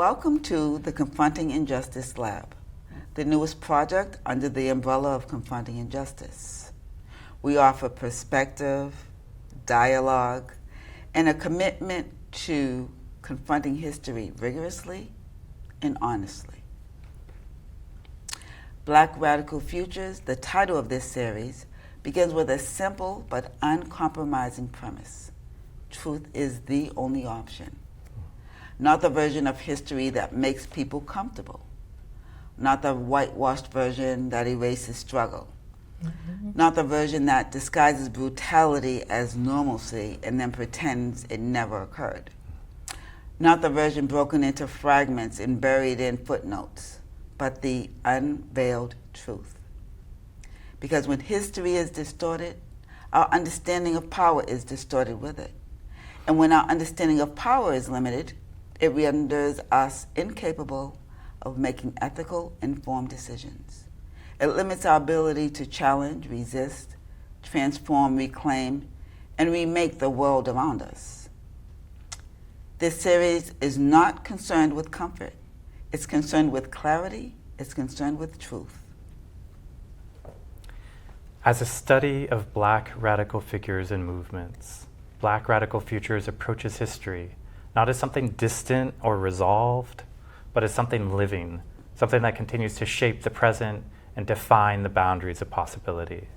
Welcome to the Confronting Injustice Lab, the newest project under the umbrella of Confronting Injustice. We offer perspective, dialogue, and a commitment to confronting history rigorously and honestly. Black Radical Futures, the title of this series, begins with a simple but uncompromising premise. Truth is the only option. Not the version of history that makes people comfortable. Not the whitewashed version that erases struggle. Not the version that disguises brutality as normalcy and then pretends it never occurred. Not the version broken into fragments and buried in footnotes, but the unveiled truth. Because when history is distorted, our understanding of power is distorted with it. And when our understanding of power is limited, it renders us incapable of making ethical, informed decisions. It limits our ability to challenge, resist, transform, reclaim, and remake the world around us. This series is not concerned with comfort. It's concerned with clarity. It's concerned with truth. As a study of Black radical figures and movements, Black Radical Futures approaches history not as something distant or resolved, but as something living, something that continues to shape the present and define the boundaries of possibility.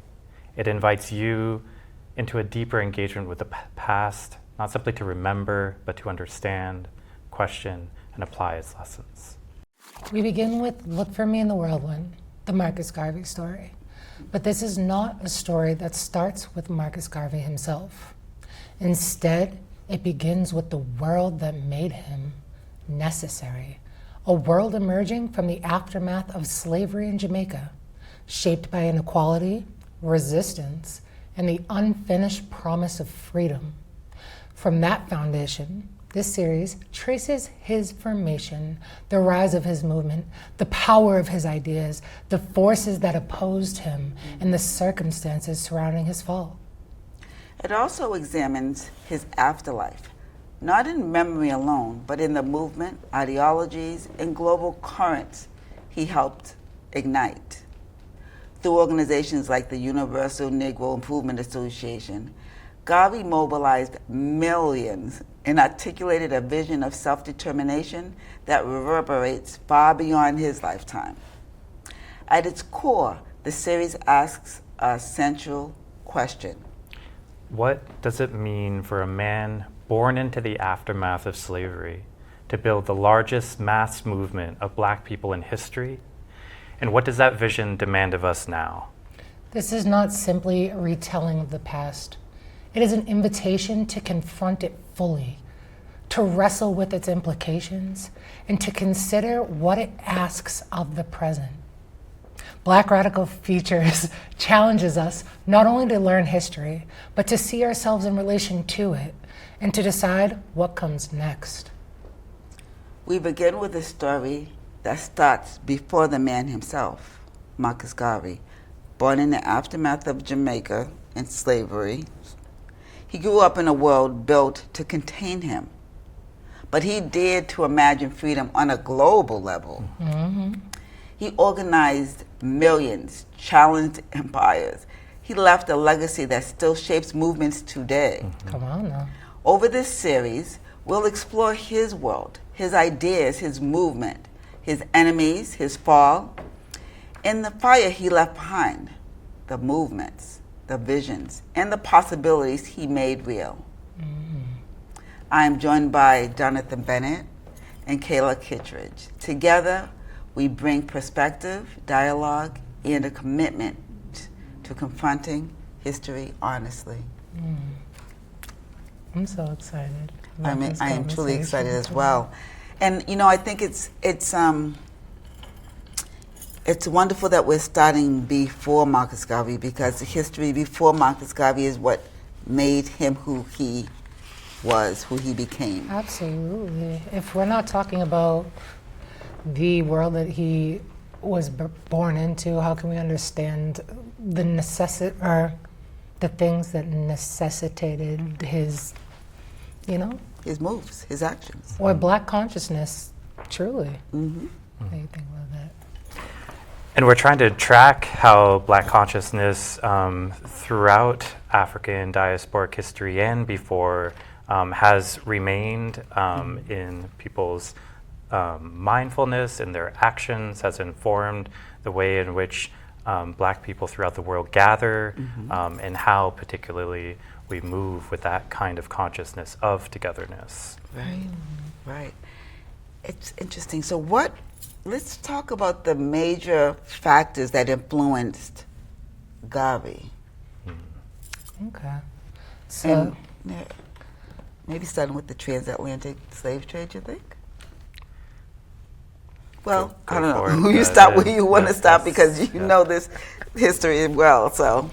It invites you into a deeper engagement with the past, not simply to remember, but to understand, question, and apply its lessons. We begin with Look for Me in the Whirlwind, the Marcus Garvey story. But this is not a story that starts with Marcus Garvey himself. Instead, it begins with the world that made him necessary, a world emerging from the aftermath of slavery in Jamaica, shaped by inequality, resistance, and the unfinished promise of freedom. From that foundation, this series traces his formation, the rise of his movement, the power of his ideas, the forces that opposed him, and the circumstances surrounding his fall. It also examines his afterlife, not in memory alone, but in the movement, ideologies, and global currents he helped ignite. Through organizations like the Universal Negro Improvement Association, Garvey mobilized millions and articulated a vision of self-determination that reverberates far beyond his lifetime. At its core, the series asks a central question. What does it mean for a man born into the aftermath of slavery to build the largest mass movement of Black people in history? And what does that vision demand of us now? This is not simply a retelling of the past. It is an invitation to confront it fully, to wrestle with its implications, and to consider what it asks of the present. Black Radical Futures challenges us not only to learn history, but to see ourselves in relation to it and to decide what comes next. We begin with a story that starts before the man himself, Marcus Garvey. Born in the aftermath of Jamaica and slavery, he grew up in a world built to contain him. But he dared to imagine freedom on a global level. Mm-hmm. He organized millions, challenged empires. He left a legacy that still shapes movements today. Mm-hmm. Come on now. Over this series, we'll explore his world, his ideas, his movement, his enemies, his fall, and the fire he left behind, the movements, the visions, and the possibilities he made real. Mm-hmm. I am joined by Jonathan Bennitt and Kayla Kittredge. Together, we bring perspective, dialogue, and a commitment to confronting history honestly. I'm so excited. I am truly excited as well. And you know, I think it's wonderful that we're starting before Marcus Garvey, because the history before Marcus Garvey is what made him who he was, who he became. Absolutely. If we're not talking about the world that he was born into, how can we understand the the things that necessitated his, His moves, his actions. Or Black consciousness Truly. Mm-hmm. How do you think about that? And we're trying to track how Black consciousness throughout African diasporic history and before has remained in people's mindfulness, in their actions, has informed the way in which Black people throughout the world gather, and how particularly we move with that kind of consciousness of togetherness. Right, right. It's interesting. So let's talk about the major factors that influenced Garvey. Okay. So, And maybe starting with the transatlantic slave trade, you think? Well, Go I don't know. for it. You stop where you want to stop because you know this history well. so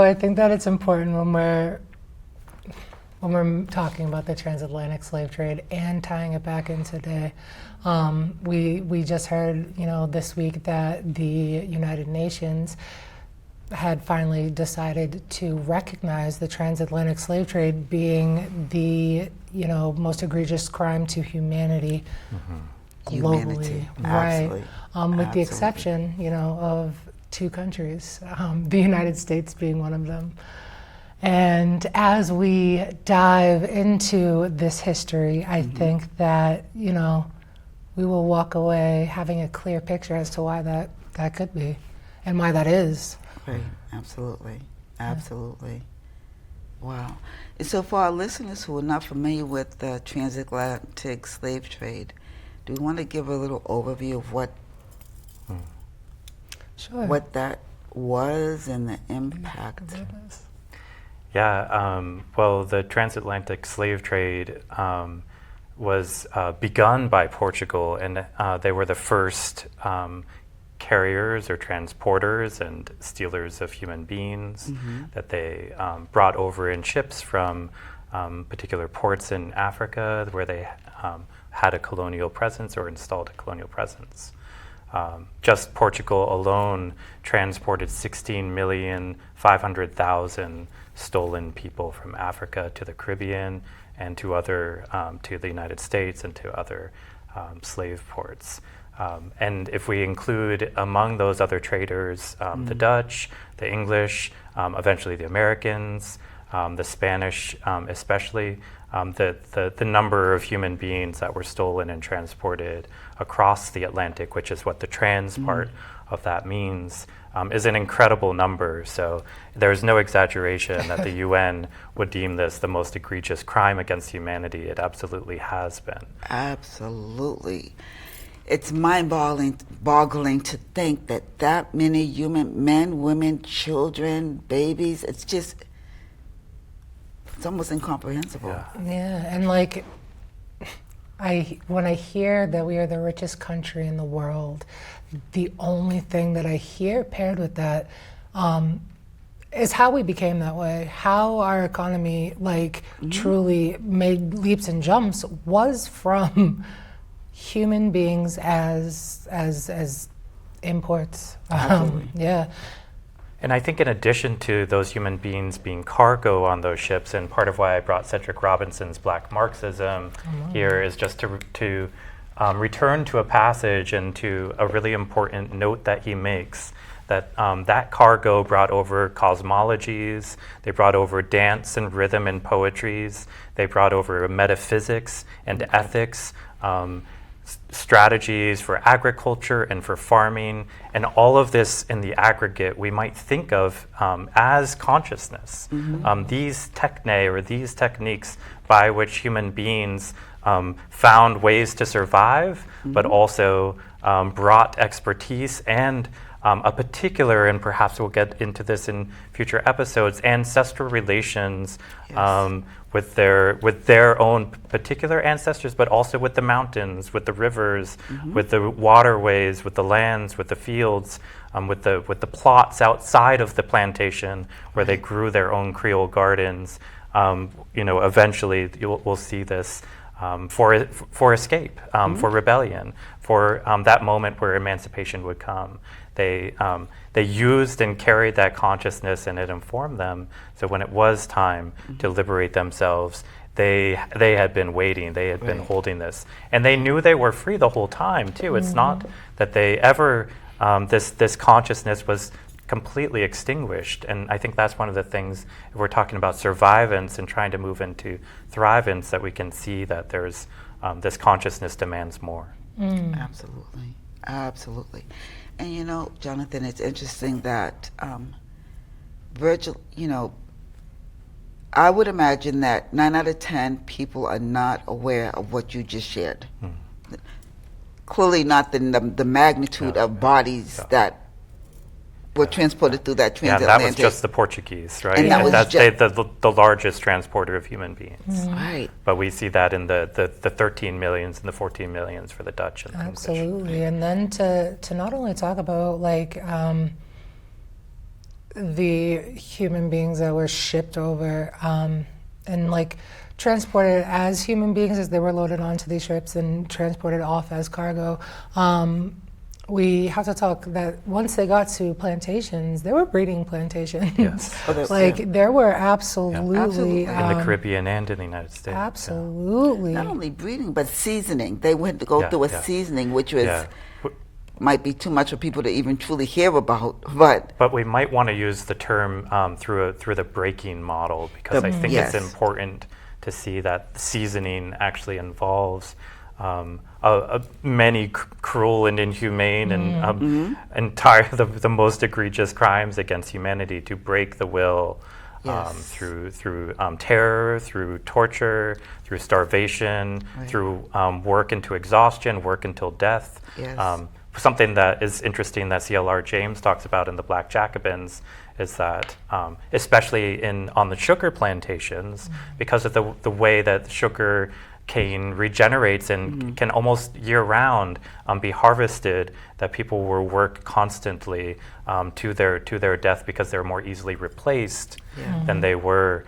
I think that it's important when we're talking about the transatlantic slave trade and tying it back in today. We just heard, this week that the United Nations had finally decided to recognize the transatlantic slave trade being the, most egregious crime to humanity. Globally, Absolutely. right? With the exception, of two countries, the United States being one of them. And as we dive into this history, I think that, we will walk away having a clear picture as to why that could be and why that is. Right, absolutely, absolutely. Wow. And so for our listeners who are not familiar with the transatlantic slave trade, do we want to give a little overview of what that was and the impact? Yeah, well, the transatlantic slave trade was begun by Portugal, and they were the first carriers or transporters and stealers of human beings that they brought over in ships from particular ports in Africa where they had a colonial presence or installed a colonial presence. Just Portugal alone transported 16,500,000 stolen people from Africa to the Caribbean and to the United States and to other slave ports. And if we include among those other traders the Dutch, the English, eventually the Americans, the Spanish especially, the number of human beings that were stolen and transported across the Atlantic, which is what the trans part of that means, is an incredible number. So there's no exaggeration that the UN would deem this the most egregious crime against humanity. It absolutely has been. Absolutely. It's mind-boggling to think that many human men, women, children, babies, it's almost incomprehensible. Yeah, and when I hear that we are the richest country in the world, the only thing that I hear paired with that is how we became that way. How our economy truly made leaps and jumps was from human beings as imports. Yeah. And I think in addition to those human beings being cargo on those ships, and part of why I brought Cedric Robinson's Black Marxism here is just to return to a passage and to a really important note that he makes, that that cargo brought over cosmologies, they brought over dance and rhythm and poetries, they brought over metaphysics and ethics, strategies for agriculture and for farming, and all of this in the aggregate we might think of as consciousness. These techne, or these techniques by which human beings found ways to survive, but also brought expertise and a particular, and perhaps we'll get into this in future episodes, ancestral relations with their own particular ancestors, but also with the mountains, with the rivers, with the waterways, with the lands, with the fields, with the plots outside of the plantation where they grew their own Creole gardens. Eventually we'll see this for escape, for rebellion, for that moment where emancipation would come. They used and carried that consciousness, and it informed them. So when it was time to liberate themselves, they had been waiting, they had been Right. holding this, and they knew they were free the whole time too. It's not that they ever this consciousness was completely extinguished, and I think that's one of the things, if we're talking about survivance and trying to move into thrivance, that we can see that there's this consciousness demands more. Absolutely, absolutely. And you know, Jonathan, it's interesting that Virgil, you know, I would imagine that 9 out of 10 people are not aware of what you just shared. Clearly not the magnitude of bodies that were transported through that Yeah, transatlantic. that was just the Portuguese, right? And that was that's just- the largest transporter of human beings. Right. But we see that in the 13 millions and the 14 millions for the Dutch and the English. Absolutely. And then to not only talk about like the human beings that were shipped over and like transported as human beings as they were loaded onto these ships and transported off as cargo. We have to talk that once they got to plantations, they were breeding plantations. Yes. Like there were absolutely, Absolutely. In the Caribbean and in the United States. yeah. absolutely. Not only breeding, but seasoning. They went to go Yeah, through a yeah. seasoning, which was Yeah. might be too much for people to even truly hear about, but But we might want to use the term through the breaking model, because I think yes. it's important to see that seasoning actually involves many cruel and inhumane and entire the most egregious crimes against humanity to break the will. Yes. Through terror, through torture, through starvation, Right. through work into exhaustion, work until death. Yes. Something that is interesting that C.L.R. James talks about in The Black Jacobins is that, especially on the sugar plantations, because of the way that sugar cane regenerates and can almost year-round be harvested, that people will work constantly to their death because they're more easily replaced than they were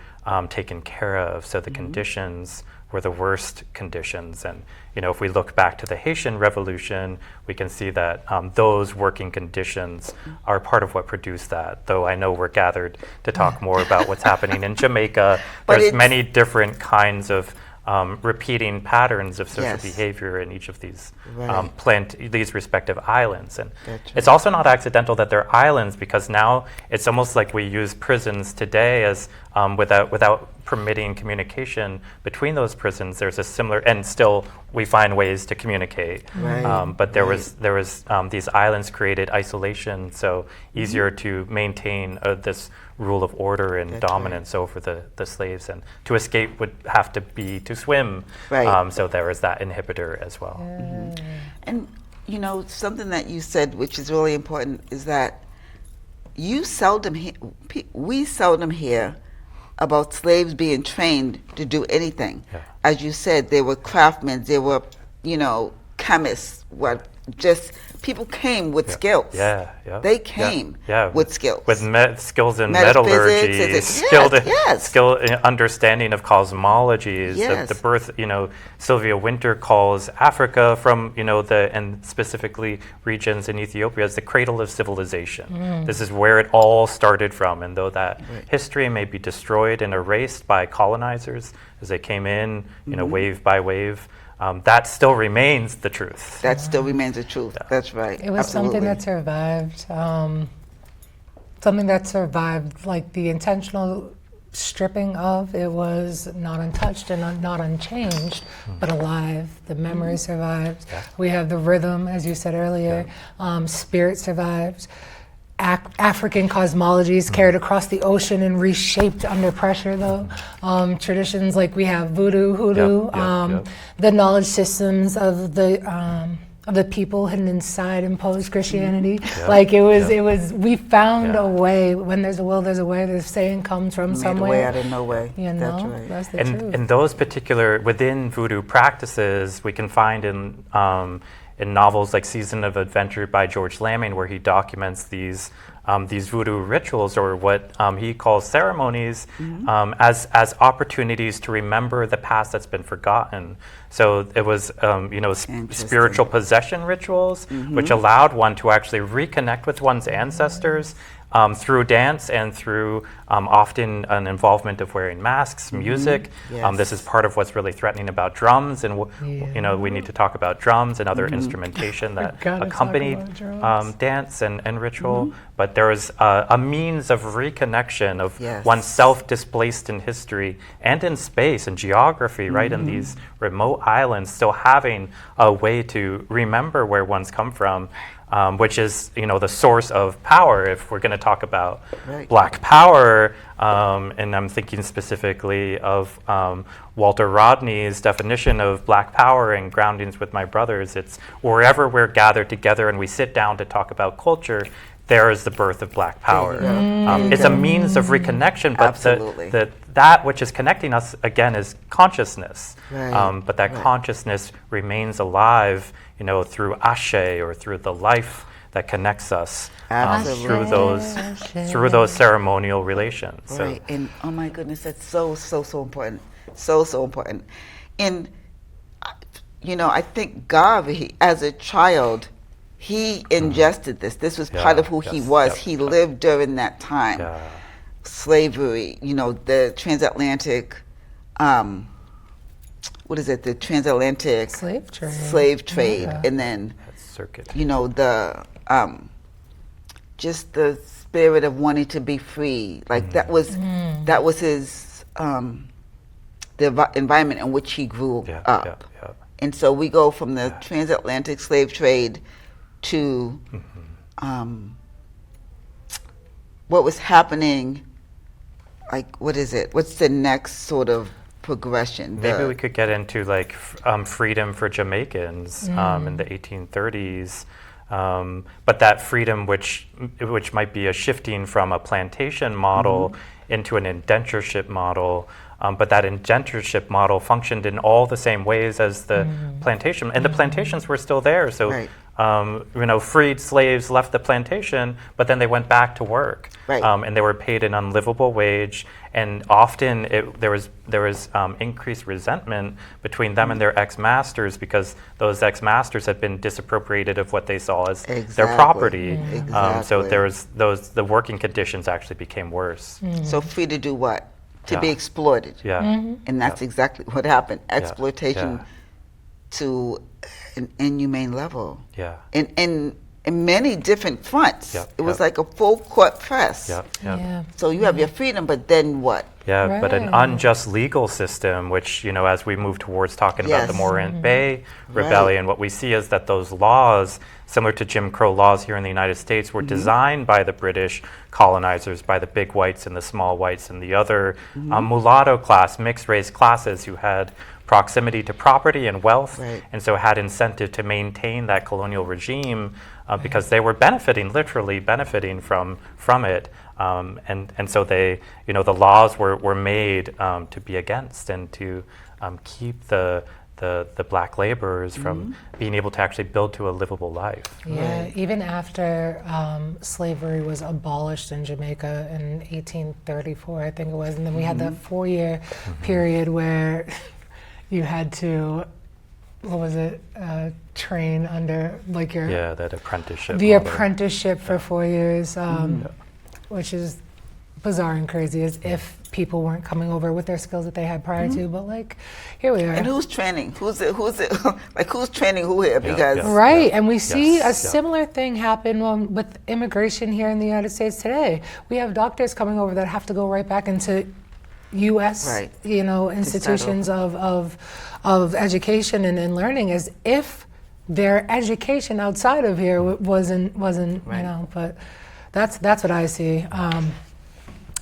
taken care of. So the conditions were the worst conditions. And if we look back to the Haitian Revolution, we can see that those working conditions are part of what produced that. Though I know we're gathered to talk more about what's happening in Jamaica. But There's many different kinds of repeating patterns of social Yes. behavior in each of these Right. these respective islands. And That's it's also not accidental that they're islands, because now it's almost like we use prisons today as without permitting communication between those prisons. There's a similar, and still we find ways to communicate. Right. But there was these islands created isolation, so easier to maintain this rule of order and That's dominance over the slaves, and to escape would have to be to swim. Right. So there is that inhibitor as well. And something that you said, which is really important, is that we seldom hear about slaves being trained to do anything. Yeah. As you said, they were craftsmen, they were, chemists. Just people came with skills. Yeah, yeah. They came Yeah. with skills. With skills in Metaphysics, metallurgy, yes. skill in understanding of cosmologies. Yes. The birth, Sylvia Wynter calls Africa from, and specifically regions in Ethiopia as the cradle of civilization. This is where it all started from. And though that history may be destroyed and erased by colonizers as they came in, wave by wave, that still remains the truth. That still remains the truth. That's right. It was something Absolutely. that survived. Something that survived, like the intentional stripping of, it was not untouched and not unchanged, but alive. The memory survived. Yeah. We have the rhythm, as you said earlier. Spirit survived. African cosmologies carried across the ocean and reshaped under pressure, though. Traditions like we have voodoo, hoodoo, the knowledge systems of the people hidden inside imposed Christianity. Like it was. We found a way. When there's a will, there's a way. The saying comes from Made somewhere. a way out of no way. That's right. That's the truth. And those particular, within voodoo practices, we can find in novels like Season of Adventure by George Lamming, where he documents these voodoo rituals, or what he calls ceremonies, as opportunities to remember the past that's been forgotten. So it was, spiritual possession rituals, which allowed one to actually reconnect with one's ancestors, through dance and through often an involvement of wearing masks, music. Yes. This is part of what's really threatening about drums, and we need to talk about drums and other instrumentation that accompanied dance and ritual. But there was a means of reconnection of oneself displaced in history and in space and geography, right? In these remote islands, still having a way to remember where one's come from. Which is, the source of power. If we're going to talk about Black power, and I'm thinking specifically of Walter Rodney's definition of Black power and Groundings with My Brothers, it's wherever we're gathered together and we sit down to talk about culture, there is the birth of Black power. It's a means of reconnection, but that which is connecting us, again, is consciousness. But that consciousness remains alive, through ashe, or through the life that connects us through those ceremonial relations. Right, and oh my goodness, that's so important, so important. And I think Garvey, as a child, he ingested this. This was part of who he was. He lived during that time. Slavery, the transatlantic, the transatlantic slave trade, and then circuit. Just the spirit of wanting to be free. Like that was his the environment in which he grew up. And so we go from the transatlantic slave trade to what was happening. Like, what is it? What's the next sort of progression? Maybe we could get into freedom for Jamaicans in the 1830s, but that freedom, which might be a shifting from a plantation model into an indentureship model, but that indentureship model functioned in all the same ways as the plantation, and the plantations were still there. So, freed slaves left the plantation, but then they went back to work, and they were paid an unlivable wage. And often there was increased resentment between them and their ex-masters, because those ex-masters had been disappropriated of what they saw as their property. So the working conditions actually became worse. So free to do what? To be exploited. And that's exactly what happened. Exploitation to an inhumane level. In many different fronts. It was like a full court press. So you have your freedom, but then what? But an unjust legal system, which, as we move towards talking about the Morant Bay Rebellion, what we see is that those laws, similar to Jim Crow laws here in the United States, were designed by the British colonizers, by the big whites and the small whites and the other mulatto class, mixed race classes who had proximity to property and wealth, and so had incentive to maintain that colonial regime because they were literally benefiting from it, and so they, the laws were made to be against and to keep the Black laborers from being able to actually build to a livable life. Even after slavery was abolished in Jamaica in 1834, I think it was, and then we had that 4-year period where you had to, train under your that apprenticeship. The apprenticeship for 4 years, which is bizarre and crazy, as if people weren't coming over with their skills that they had prior to. But here we are. And who's training? Who's training who here? Because and we see a similar thing happen with immigration here in the United States today. We have doctors coming over that have to go right back into U.S. Institutions of education and learning, as if their education outside of here wasn't but that's what I see.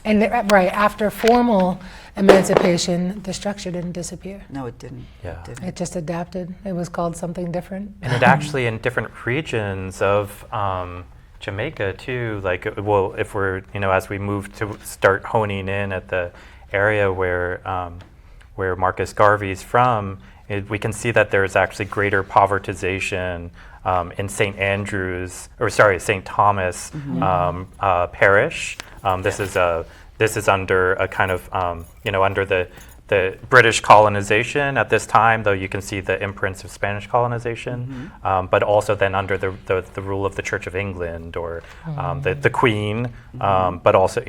And after formal emancipation, the structure didn't disappear. No, it didn't. It just adapted. It was called something different. And it actually, in different regions of Jamaica too, if we're, as we move to start honing in at the area where Marcus Garvey's from, we can see that there's actually greater povertization in St. Thomas parish. This is under a kind of under the the British colonization at this time, though you can see the imprints of Spanish colonization, but also then under the rule of the Church of England or the Queen, but also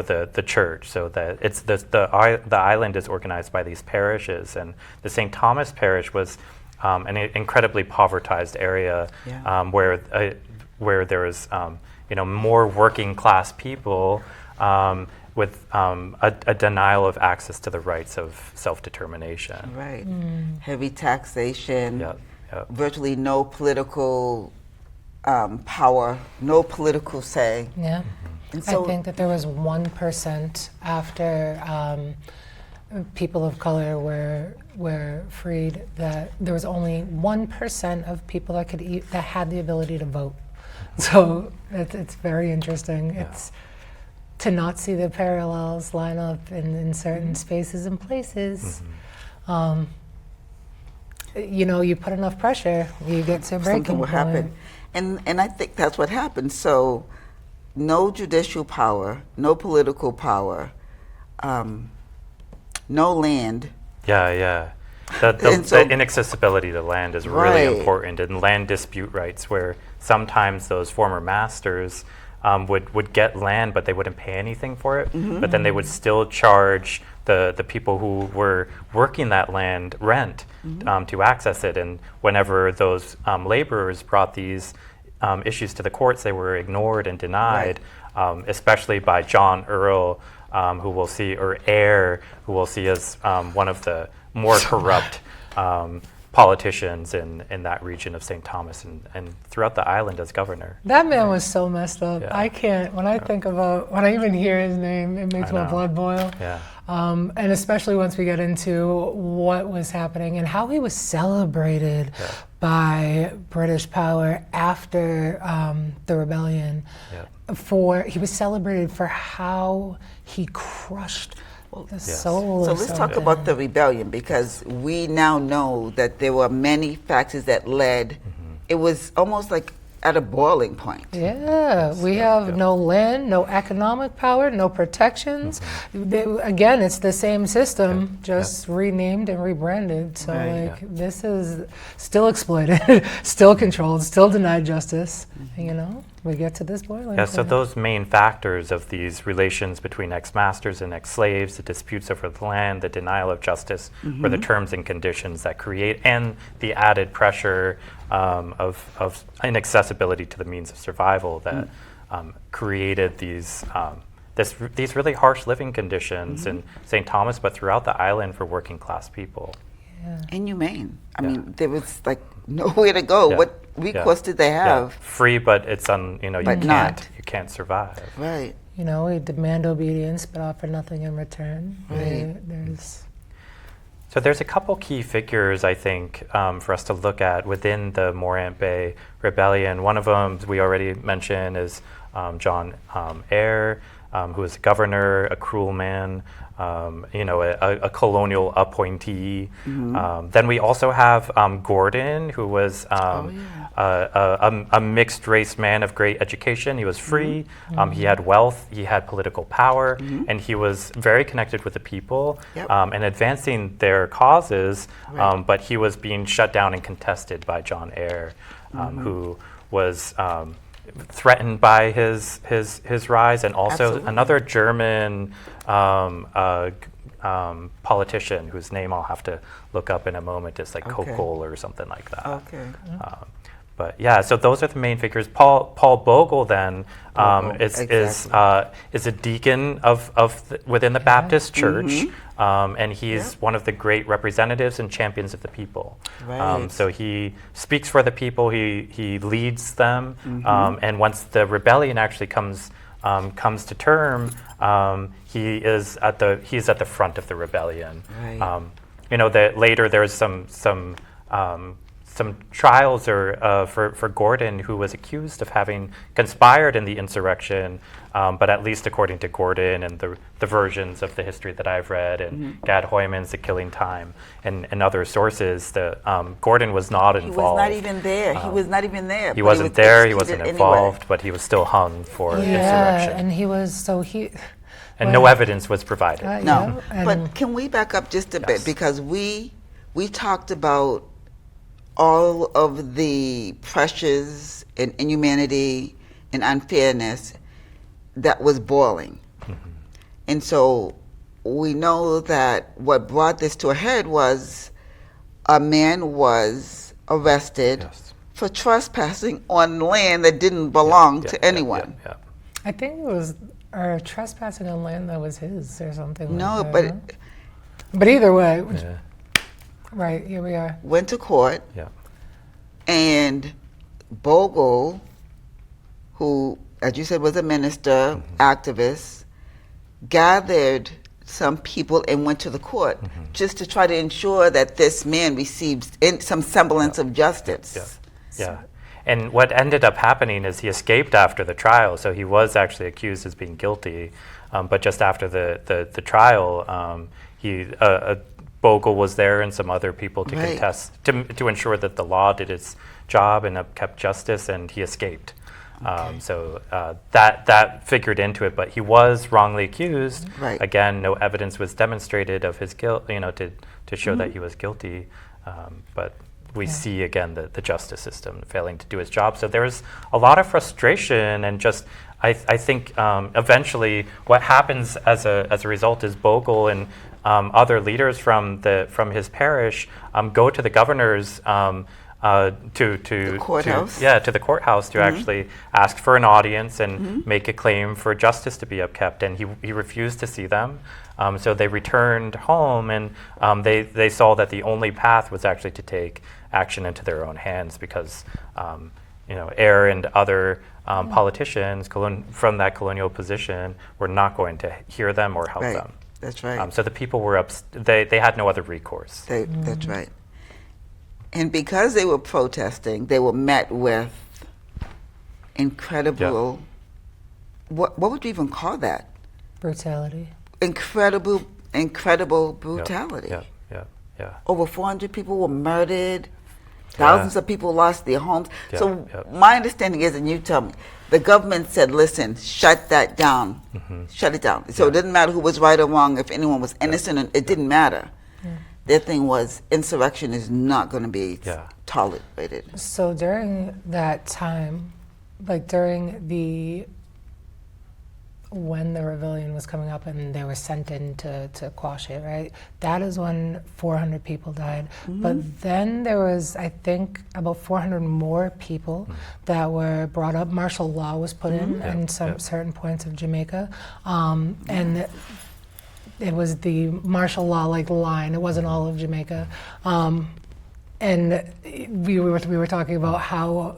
the Church. So that it's the island is organized by these parishes, and the St. Thomas parish was an incredibly povertized area where there was more working class people. With a denial of access to the rights of self-determination. Right. Heavy taxation, Yep. virtually no political power, no political say. Yeah. And so I think that there was 1% after people of color were freed, that there was only 1% of people that could that had the ability to vote. So it's very interesting. Yeah. It's to not see the parallels line up in certain spaces and places. You put enough pressure, you get to a breaking something will point. happen. And I think that's what happened. So no judicial power, no political power, no land. Yeah. The inaccessibility to land is really important, and land dispute rights, where sometimes those former masters would get land, but they wouldn't pay anything for it. But then they would still charge the people who were working that land rent to access it. And whenever those laborers brought these issues to the courts, they were ignored and denied, especially by John Earl, who we'll see, or Eyre, who we'll see as one of the more corrupt politicians in that region of St. Thomas and throughout the island as governor. That man was so messed up. Yeah. I can't, when I think about, when I even hear his name, it makes my blood boil. Yeah. And especially once we get into what was happening and how he was celebrated by British power after the rebellion. He was celebrated for how he crushed the soul. So let's talk about the rebellion, because we now know that there were many factors that led. It was almost like at a boiling point. Yeah, we have no land, no economic power, no protections. Again, it's the same system, just renamed and rebranded. So this is still exploited, still controlled, still denied justice. We get to this boiling point. So those main factors of these relations between ex-masters and ex-slaves, the disputes over the land, the denial of justice, were the terms and conditions that create, and the added pressure of inaccessibility to the means of survival that created these really harsh living conditions in St. Thomas, but throughout the island for working class people. Inhumane. I mean, there was like nowhere to go. What recourse did they have? Free, but it's you can't survive. Right. We demand obedience, but offer nothing in return. So there's a couple key figures, I think, for us to look at within the Morant Bay Rebellion. One of them we already mentioned is John Eyre, who was a governor, a cruel man, a colonial appointee. Then we also have Gordon, who was a mixed race man of great education. He was free, he had wealth, he had political power, and he was very connected with the people and advancing their causes, but he was being shut down and contested by John Eyre, who was threatened by his rise, and also another German politician whose name I'll have to look up in a moment. It's like Kokel or something like that. But so those are the main figures. Paul Bogle then is a deacon within the Baptist Church, and he's one of the great representatives and champions of the people. So he speaks for the people. He leads them, and once the rebellion actually comes to term, he's at the front of the rebellion. That later there's some trials for Gordon, who was accused of having conspired in the insurrection, but at least according to Gordon and the versions of the history that I've read, and Gad Hoyman's The Killing Time, and other sources, Gordon was not involved. He was not even there. He was not even there. He wasn't there. He wasn't involved, but he was still hung for insurrection. And he was And no evidence was provided. No, Yeah, but can we back up just a bit, Yes. because we talked about all of the pressures and inhumanity and unfairness that was boiling. And so we know that what brought this to a head was a man was arrested Yes. for trespassing on land that didn't belong to anyone. Yeah. I think it was trespassing on land that was his or something. No, like but that, huh? But either way, Yeah. right, here we are. went to court, Yeah. and Bogle, who, as you said, was a minister, activist, gathered some people and went to the court just to try to ensure that this man received some semblance of justice. Yeah. And what ended up happening is he escaped after the trial, so he was actually accused as being guilty. But just after the trial, Bogle was there and some other people to Right. contest, to ensure that the law did its job and upkept justice, and he escaped. So that figured into it, but he was wrongly accused. Right. Again, no evidence was demonstrated of his guilt, to show that he was guilty. But we see again the justice system failing to do its job. So there's a lot of frustration, and just I think eventually what happens as a result is Bogle and other leaders from his parish go to the governor's The courthouse. to the courthouse to actually ask for an audience and make a claim for justice to be upkept, and he refused to see them. So they returned home, and they saw that the only path was actually to take action into their own hands, because Eyre and other politicians from that colonial position were not going to hear them or help Right. them. That's right. So the people were they had no other recourse. That's right. And because they were protesting, they were met with incredible, what would you even call that? Brutality. Incredible brutality. Yeah. Over 400 people were murdered. Thousands of people lost their homes. Yeah, So yeah. my understanding is, and you tell me, the government said, listen, shut that down. Shut it down. So it didn't matter who was right or wrong, if anyone was innocent, it didn't matter. Their thing was insurrection is not going to be tolerated. So during that time, like when the rebellion was coming up and they were sent in to quash it, right? That is when 400 people died. But then there was, I think, about 400 more people that were brought up. Martial law was put in some certain points of Jamaica. And it was the martial law line. It wasn't all of Jamaica. And we were talking about how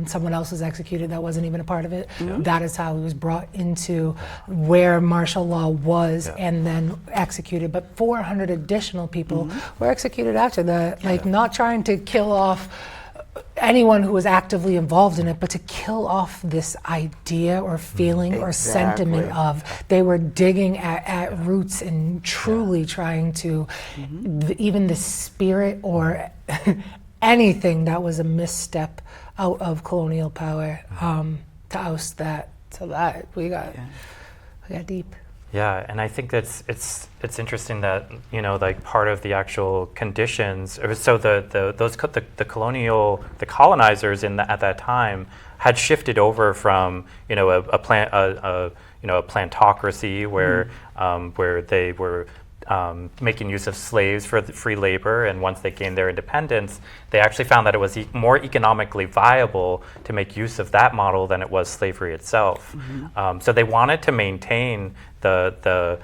someone else was executed that wasn't even a part of it. That is how he was brought into where martial law was and then executed. But 400 additional people were executed after that, not trying to kill off anyone who was actively involved in it, but to kill off this idea or feeling or sentiment of, they were digging at roots and truly trying to, even the spirit or anything that was a misstep out of colonial power, to oust that. So that we got deep. Yeah, and I think that's it's interesting that part of the actual conditions. So the colonizers at that time had shifted over from a plantocracy where they were making use of slaves for the free labor, and once they gained their independence, they actually found that it was more economically viable to make use of that model than it was slavery itself. So they wanted to maintain the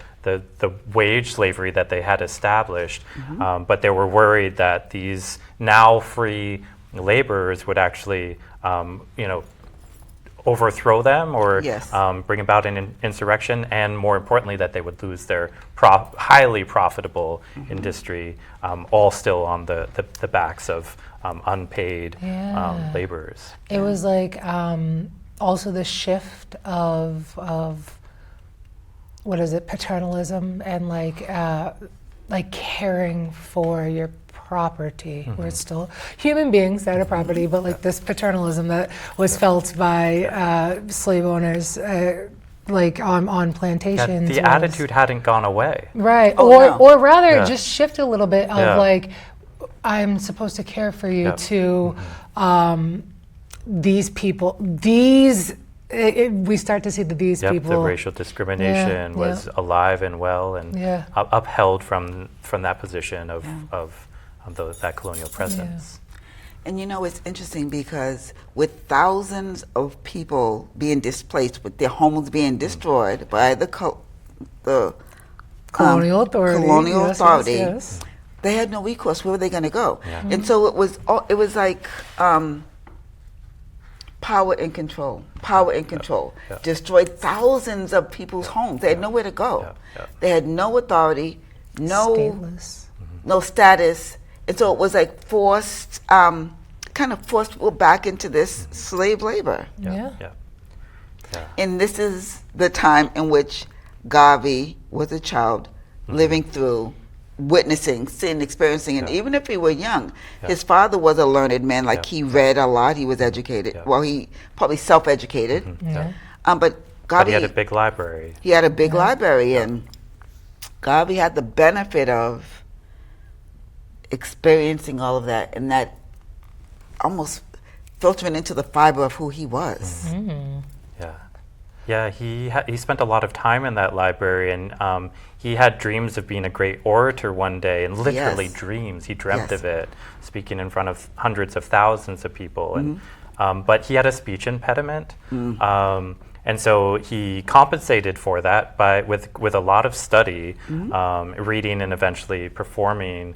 wage slavery that they had established, but they were worried that these now free laborers would actually overthrow them or bring about an insurrection, and more importantly that they would lose their highly profitable industry, all still on the backs of unpaid laborers. It was also the shift of what is it, paternalism, and caring for your property. We're still human beings that are property, but this paternalism that was felt by slave owners like on Yeah, plantations. the attitude hadn't gone away. Right. Oh, or no. or rather Yeah. just shift a little bit of Yeah. like, I'm supposed to care for you, Yeah. to these people, we start to see that these Yep, people. the racial discrimination Yeah, was yeah. alive and well and Yeah. upheld from that position of, Yeah. of that colonial presence. And you know, it's interesting because with thousands of people being displaced, with their homes being destroyed by the Colonial authority. colonial Yes, authority, yes. they had no recourse. Where were they going to go? Yeah. And so it was like power and control, Yeah. destroyed thousands of people's homes. They had nowhere to go. Yeah. They had no authority, no Stateless. no status, and so it was like forced, kind of forced people back into this slave labor. Yeah. Yeah. And this is the time in which Garvey was a child, living through, witnessing, seeing, experiencing, and Yeah. even if he were young, Yeah. his father was a learned man. Like Yeah. he read a lot, he was educated. Yeah. Well, he probably self-educated, Yeah. but But Garvey he had a big library. he had a big library, and Garvey had the benefit of experiencing all of that, and that almost filtering into the fiber of who he was. Yeah, yeah. He spent a lot of time in that library, and he had dreams of being a great orator one day, and literally Yes. dreams. He dreamt Yes. of it, speaking in front of hundreds of thousands of people. And but he had a speech impediment, and so he compensated for that with a lot of study, reading, and eventually performing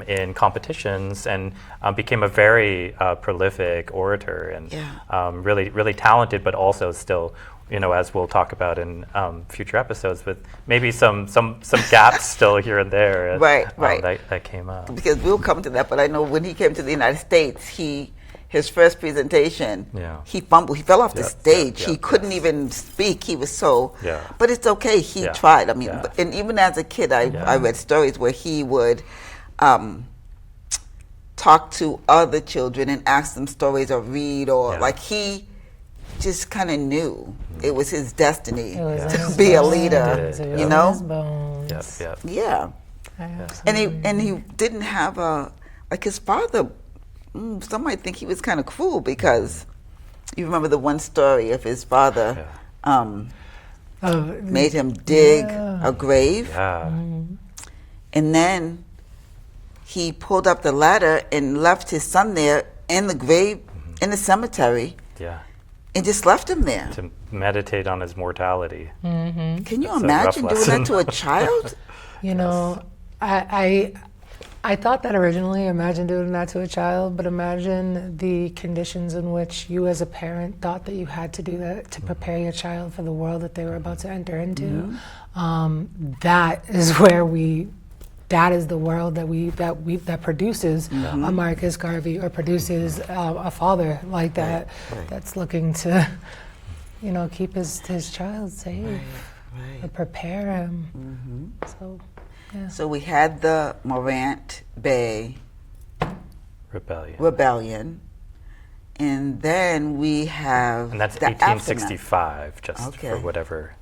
in competitions, and became a very prolific orator and really talented, but also still, as we'll talk about in future episodes, with maybe some gaps still here and there. Right. That came up. Because we'll come to that, but I know when he came to the United States, his first presentation, he fumbled. He fell off the stage. He couldn't even speak. He was so. Yeah. But it's okay. He tried. I mean, and even as a kid, I read stories where he would talk to other children and ask them stories or read, or like he just kind of knew it was his destiny to be a leader. You know. Yep. Yeah. And he didn't have like his father. Some might think he was kind of cruel because you remember the one story of his father made him dig a grave, Yeah. and then he pulled up the ladder and left his son there in the grave in the cemetery, Yeah. and just left him there. To meditate on his mortality. Can you That's a imagine rough doing lesson. that to a child? I thought that originally. Imagine doing that to a child, but imagine the conditions in which you as a parent thought that you had to do that to prepare your child for the world that they were about to enter into. That is where that is the world that produces a Marcus Garvey, or produces a father like that, that's looking to, keep his child safe, or prepare him. So. Yeah. So we had the Morant Bay Rebellion, and then we have And that's the 1865, just Okay. for whatever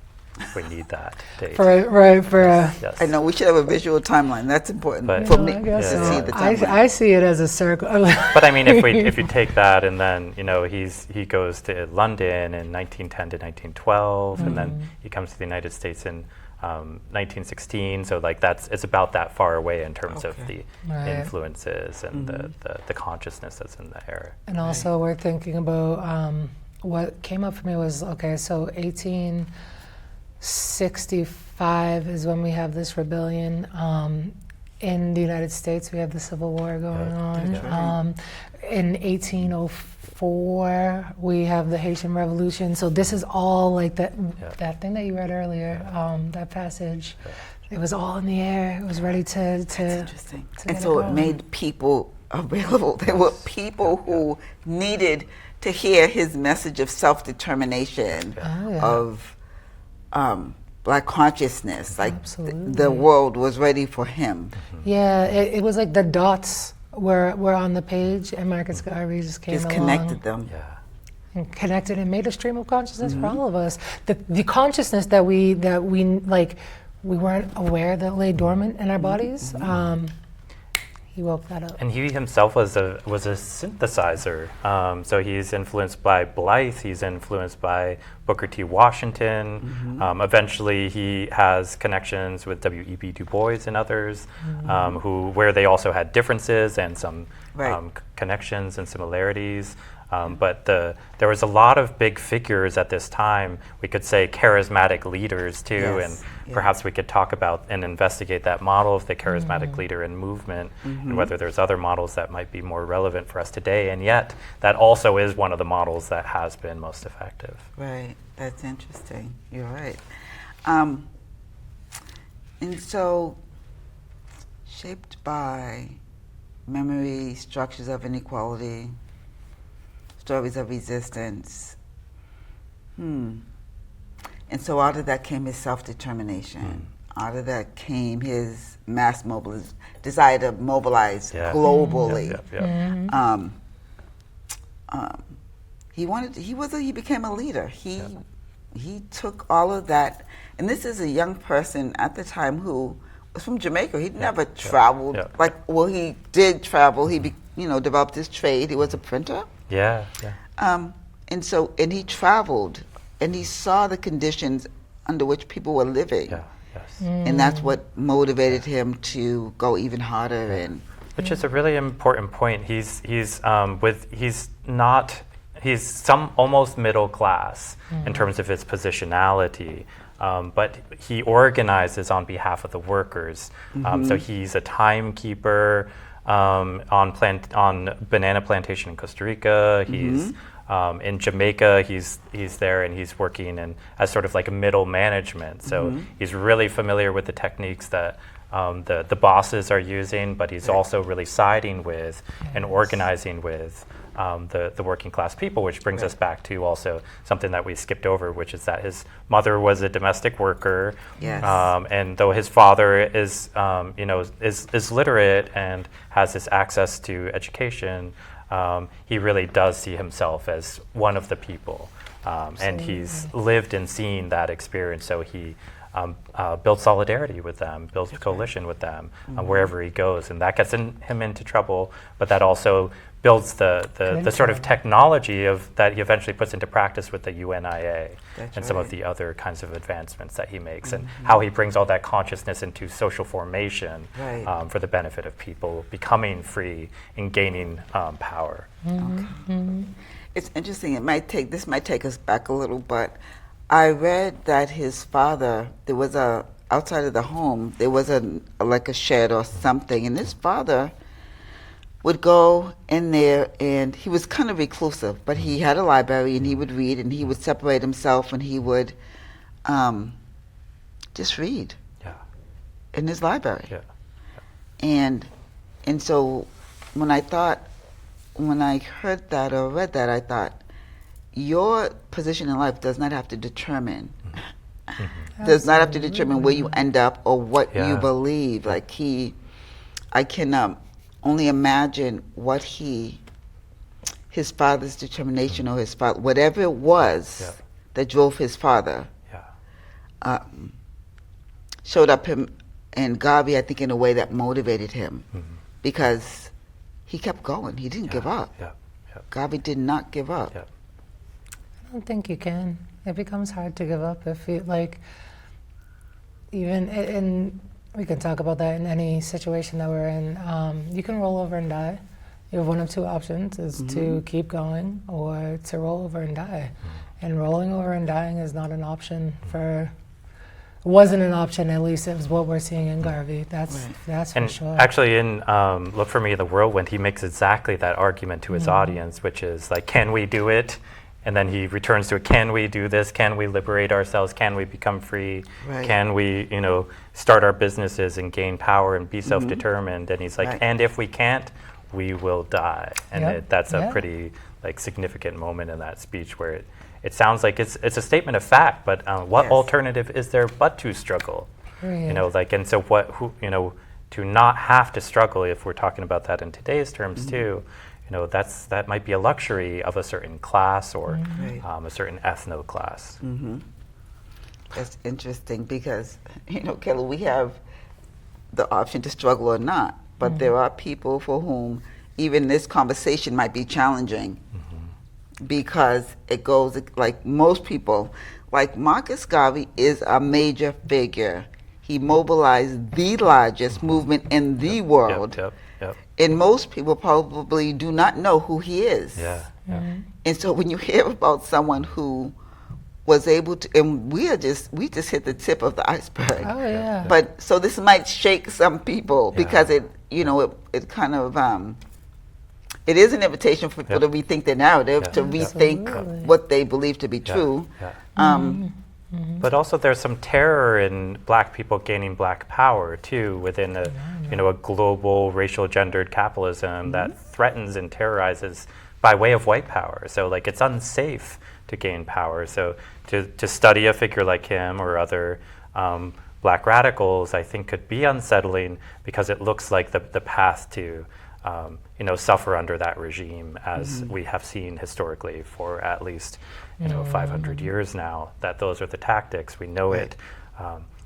we need that date. Yes. I know we should have a visual timeline. That's important But- for me I guess to so. see the timeline. I see it as a circle. But I mean, if you take that, and then he goes to London in 1910 to 1912, and then he comes to the United States in 1916. So like it's about that far away in terms of the influences and the consciousness that's in the air. And also we're thinking about what came up for me was, okay, so 1865 is when we have this rebellion. In the United States, we have the Civil War going on. In 1804, we have the Haitian Revolution. So this is all like that thing that you read earlier, that passage. It was all in the air. It was ready to Interesting. to And get so it it going. made people available. There were people who needed to hear his message of self-determination, of Black consciousness. Like the world was ready for him. Yeah, it was like the dots were on the page, and Marcus Garvey just came along. Connected them. Yeah. and connected and made a stream of consciousness for all of us. The consciousness that we like, we weren't aware that lay dormant in our bodies. He woke that up. And he himself was a synthesizer. So he's influenced by Blythe. He's influenced by Booker T. Washington. Eventually, he has connections with W.E.B. Du Bois and others, where they also had differences and some connections and similarities. But there was a lot of big figures at this time. We could say charismatic leaders too, and perhaps we could talk about and investigate that model of the charismatic leader and movement, and whether there's other models that might be more relevant for us today. And yet, that also is one of the models that has been most effective. Right. That's interesting. You're right. And so, shaped by memory, structures of inequality, stories of resistance. And so out of that came his self-determination. Out of that came his mass desire to mobilize globally. He became a leader. He took all of that, and this is a young person at the time who was from Jamaica. He'd never traveled. He did travel. He developed his trade. He was a printer. And he traveled, and he saw the conditions under which people were living. And that's what motivated him to go even harder. And which is a really important point. He's some almost middle class in terms of his positionality. But he organizes on behalf of the workers. So he's a timekeeper on banana plantation in Costa Rica. He's in Jamaica. He's there and he's working as sort of like a middle management. So he's really familiar with the techniques that the bosses are using, but he's also really siding with and organizing with the working class people, which brings us back to also something that we skipped over, which is that his mother was a domestic worker, and though his father is literate and has this access to education, he really does see himself as one of the people, and he's lived and seen that experience. So he builds solidarity with them, builds coalition with them wherever he goes, and that gets him into trouble. But that also builds the sort of technology that he eventually puts into practice with the UNIA and some of the other kinds of advancements that he makes, and how he brings all that consciousness into social formation for the benefit of people becoming free and gaining power. It's interesting. This might take us back a little, but I read that his father, there was outside of the home, there was like a shed or something, and his father would go in there, and he was kind of reclusive, but he had a library, and he would read, and he would separate himself, and he would just read in his library. And so when I heard that or read that, I thought, your position in life does not have to determine where you end up or what you believe. Like I can only imagine what his father's determination or whatever it was that drove his father showed up him and Garvey, I think, in a way that motivated him because he kept going. He didn't give up. Garvey did not give up. I don't think you can. It becomes hard to give up if you and we can talk about that in any situation that we're in. You can roll over and die. You have one of two options, is to keep going or to roll over and die. And rolling over and dying is not an option wasn't an option, at least it was what we're seeing in Garvey. That's for sure. Actually in Look for Me in the Whirlwind, he makes exactly that argument to his audience, which is like, can we do it? And then he returns to it, can we do this? Can we liberate ourselves? Can we become free? Can we, start our businesses and gain power and be self-determined? And he's like, and if we can't, we will die. And that's a pretty significant moment in that speech where it sounds like it's a statement of fact, but what alternative is there but to struggle? And so to not have to struggle, if we're talking about that in today's terms too, that might be a luxury of a certain class or Right. a certain ethno class. That's interesting because, Kayla, we have the option to struggle or not, but there are people for whom even this conversation might be challenging because it goes like most people. Like Marcus Garvey is a major figure. He mobilized the largest movement in the world. Yep. And most people probably do not know who he is. Yeah. And so when you hear about someone who was able to, and we just hit the tip of the iceberg. Oh yeah. But so this might shake some people Yeah. because it kind of it is an invitation for people to rethink their narrative, to rethink Absolutely. what they believe to be true. But also there's some terror in black people gaining black power too within a global racial gendered capitalism that threatens and terrorizes by way of white power. So like it's unsafe to gain power. So to study a figure like him or other black radicals, I think could be unsettling because it looks like the path to suffer under that regime, as we have seen historically for at least 500 years now, that those are the tactics. We know it.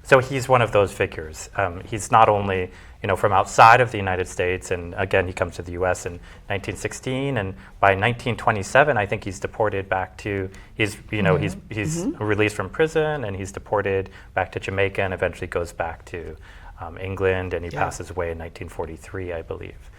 So he's one of those figures. He's not only from outside of the United States, and again he comes to the U.S. in 1916, and by 1927 I think he's deported back to he's released from prison and he's deported back to Jamaica and eventually goes back to England, and he passes away in 1943, I believe.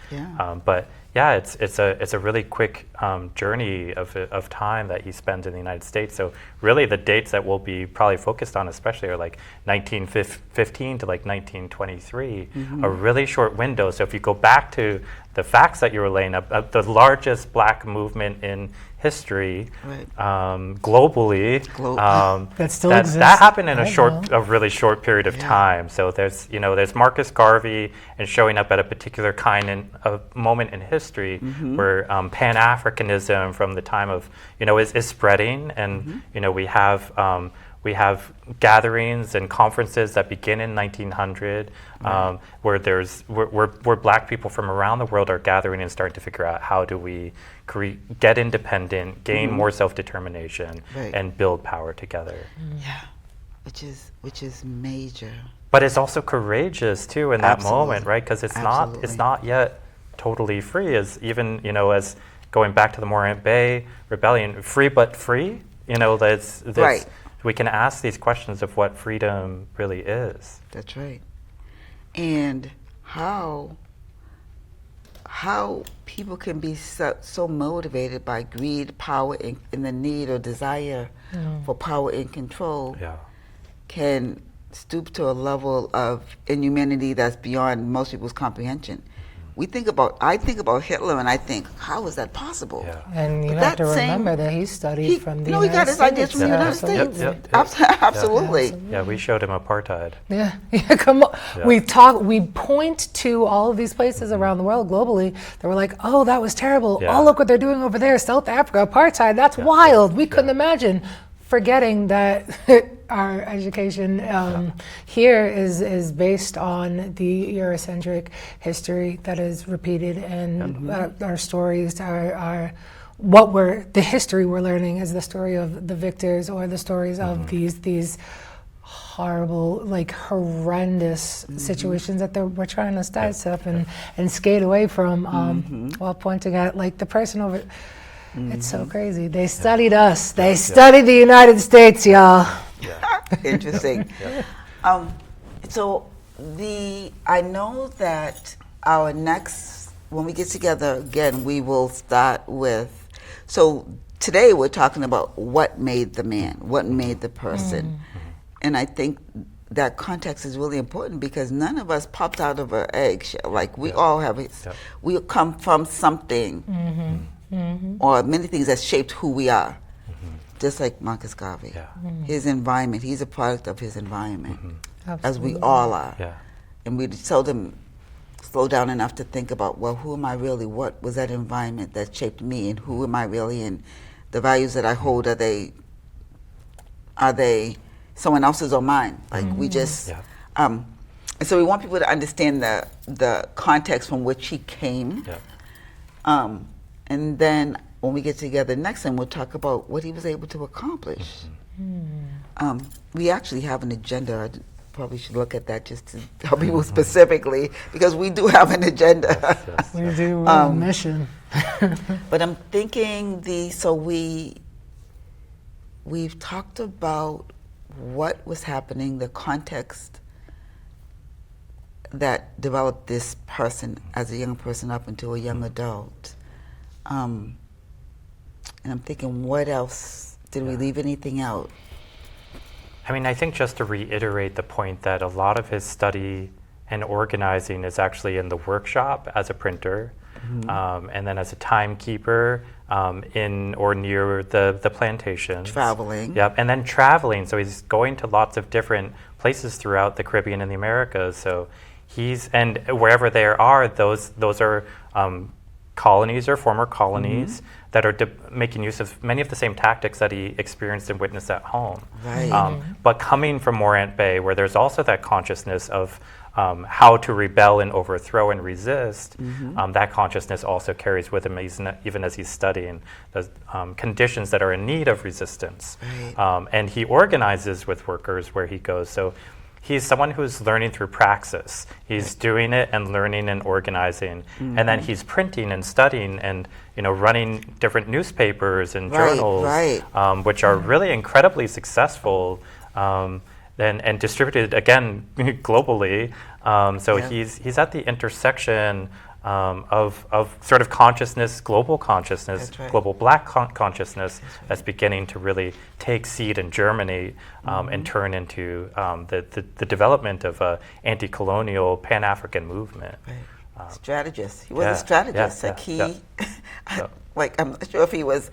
But yeah, it's a really quick journey of time that he spends in the United States. So really, the dates that we'll be probably focused on, especially, are like 1915 to like 1923, a really short window. So if you go back to the facts that you were laying up, the largest black movement in history, globally, that still exists. That happened in a really short period of time. So there's Marcus Garvey and showing up at a particular kind of moment in history where Pan-Africanism from the time of is spreading, and we have gatherings and conferences that begin in 1900, where black people from around the world are gathering and starting to figure out how do we get independent, gain more self-determination, and build power together. Yeah, which is major. But it's also courageous too in that moment, right? Because it's not yet totally free. As even as going back to the Morant Bay Rebellion, free but free. That's right. We can ask these questions of what freedom really is. That's right. And how people can be so motivated by greed, power, and the need or desire for power and control can stoop to a level of inhumanity that's beyond most people's comprehension. I think about Hitler and I think, how is that possible? Yeah. And you have to remember that he studied from the United States. He got his ideas from the United States. Absolutely. Yeah, we showed him apartheid. Yeah, come on. Yeah. We point to all of these places around the world globally that were like, oh, that was terrible. Yeah. Oh, look what they're doing over there, South Africa, apartheid. That's wild. We couldn't imagine. Forgetting that our education here is based on the Eurocentric history that is repeated, and our stories are the history we're learning is the story of the victors, or the stories of these horrible, like horrendous situations that we're trying to sidestep and skate away from, while pointing at like the person over. It's so crazy. They studied us. They studied the United States, y'all. Interesting. So I know that our next, when we get together again, we will start with, so today we're talking about what made the man, what made the person. And I think that context is really important because none of us popped out of an eggshell. Like we all have, we come from something. Or many things that shaped who we are, just like Marcus Garvey. His environment, he's a product of his environment, as we all are. And we seldom slow down enough to think about, well, who am I really? What was that environment that shaped me? And who am I really? And the values that I hold, are they someone else's or mine? Like we just, and so we want people to understand the context from which he came. And then when we get together next time, we'll talk about what he was able to accomplish. We actually have an agenda. I probably should look at that just to tell people specifically, because we do have an agenda. We do, we have a mission. But I'm thinking we've talked about what was happening, the context that developed this person as a young person up into a young adult. And I'm thinking, what else? Did we leave anything out? I mean, I think just to reiterate the point that a lot of his study and organizing is actually in the workshop as a printer, and then as a timekeeper in or near the plantations. Traveling. Yep, and then traveling. So he's going to lots of different places throughout the Caribbean and the Americas. So and wherever there are, those are colonies or former colonies that are making use of many of the same tactics that he experienced and witnessed at home. Right. But coming from Morant Bay, where there's also that consciousness of how to rebel and overthrow and resist, that consciousness also carries with him even as he's studying the conditions that are in need of resistance. Right. And he organizes with workers where he goes. So he's someone who's learning through praxis. He's doing it and learning and organizing, and then he's printing and studying and running different newspapers and journals, which are really incredibly successful and distributed again globally. He's at the intersection of sort of consciousness, global consciousness, global Black consciousness that's beginning to really take seed and germinate and turn into the development of an anti-colonial Pan-African movement. Right. Strategist. He was a strategist. I'm not sure if he was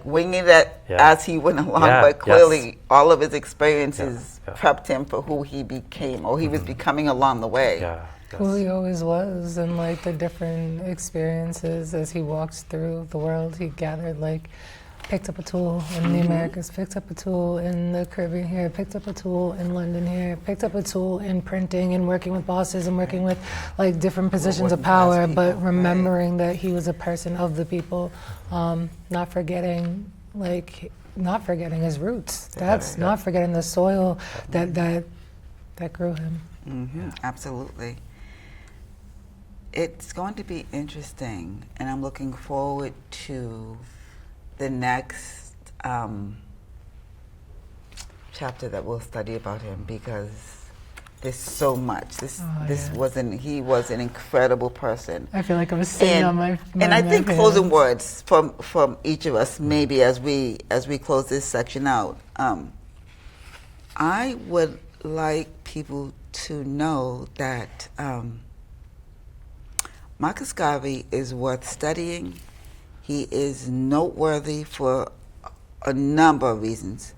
winging it as he went along, but clearly all of his experiences prepped him for who he became, or he was becoming along the way. Who he always was, and the different experiences as he walks through the world. He gathered, picked up a tool in the Americas, picked up a tool in the Caribbean here, picked up a tool in London here, picked up a tool in printing and working with bosses and working with different positions of power, but remembering that he was a person of the people, not forgetting his roots. That's not forgetting the soil that grew him. Absolutely. It's going to be interesting, and I'm looking forward to the next chapter that we'll study about him, because there's so much. He was an incredible person. I feel like I was sitting on my and I think closing words from each of us, maybe as we close this section out. I would like people to know that Marcus Garvey is worth studying. He is noteworthy for a number of reasons.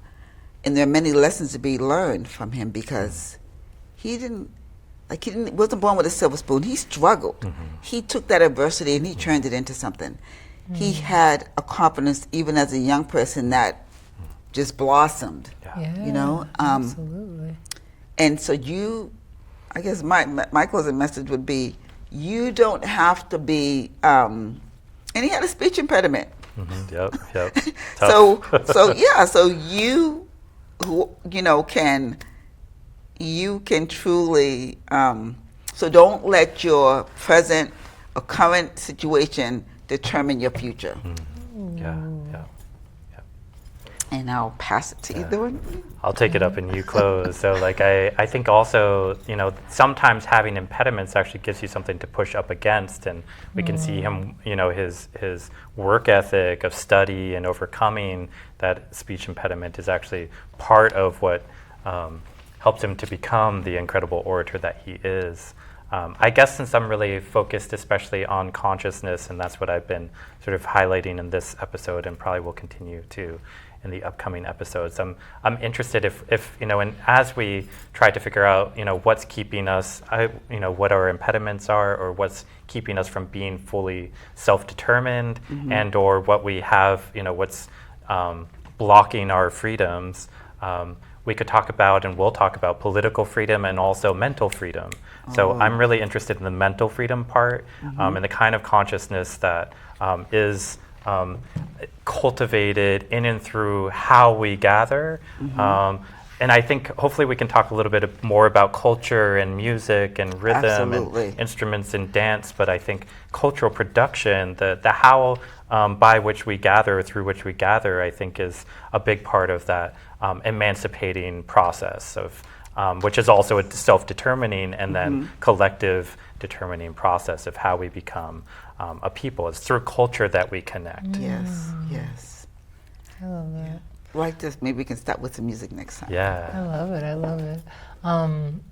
And there are many lessons to be learned from him, because he wasn't born with a silver spoon. He struggled. He took that adversity and he turned it into something. He had a confidence even as a young person that just blossomed. Absolutely. And so I guess my closing message would be, you don't have to be, and he had a speech impediment. Yep. So you can truly, so don't let your present or current situation determine your future. And I'll pass it to either one. I'll take it up and you close. So I think also, sometimes having impediments actually gives you something to push up against, and we can see him, his work ethic of study and overcoming that speech impediment is actually part of what helped him to become the incredible orator that he is. I guess since I'm really focused especially on consciousness, and that's what I've been sort of highlighting in this episode and probably will continue to in the upcoming episodes. I'm interested if and as we try to figure out what's keeping us, what our impediments are, or what's keeping us from being fully self-determined, and or what we have, what's blocking our freedoms. we could talk about, and we'll talk about, political freedom and also mental freedom. So I'm really interested in the mental freedom part, and the kind of consciousness that is cultivated in and through how we gather. And I think hopefully we can talk a little bit more about culture and music and rhythm and instruments and dance, but I think cultural production, the how by which we gather, through which we gather, I think is a big part of that emancipating process of which is also a self-determining and then collective determining process of how we become a people. It's through culture that we connect. Yes, yes. I love that. Yeah. Like this, maybe we can start with some music next time. Yeah. I love it. I love it. I'm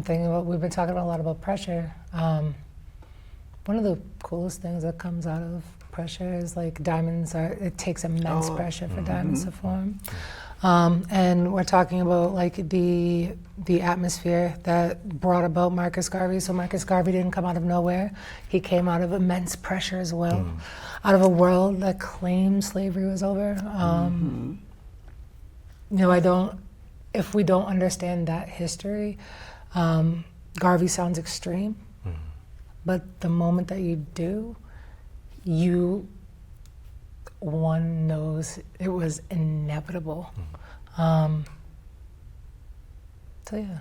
thinking about, we've been talking a lot about pressure. One of the coolest things that comes out of pressure is like diamonds are, it takes immense pressure for diamonds to form. And we're talking about like the atmosphere that brought about Marcus Garvey. So Marcus Garvey didn't come out of nowhere. He came out of immense pressure as well, out of a world that claimed slavery was over. You know, if we don't understand that history, Garvey sounds extreme, but the moment that you do, one knows it was inevitable. So yeah,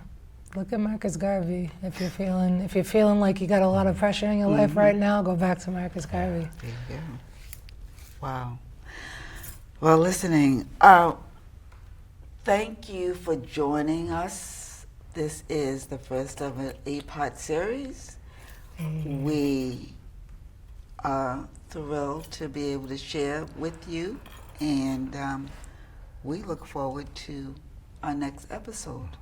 look at Marcus Garvey. If you're feeling like you got a lot of pressure in your life right now, go back to Marcus Garvey. There you go. Wow. Well, listening, thank you for joining us. This is the first of an 8-part series. We are thrilled to be able to share with you, and we look forward to our next episode.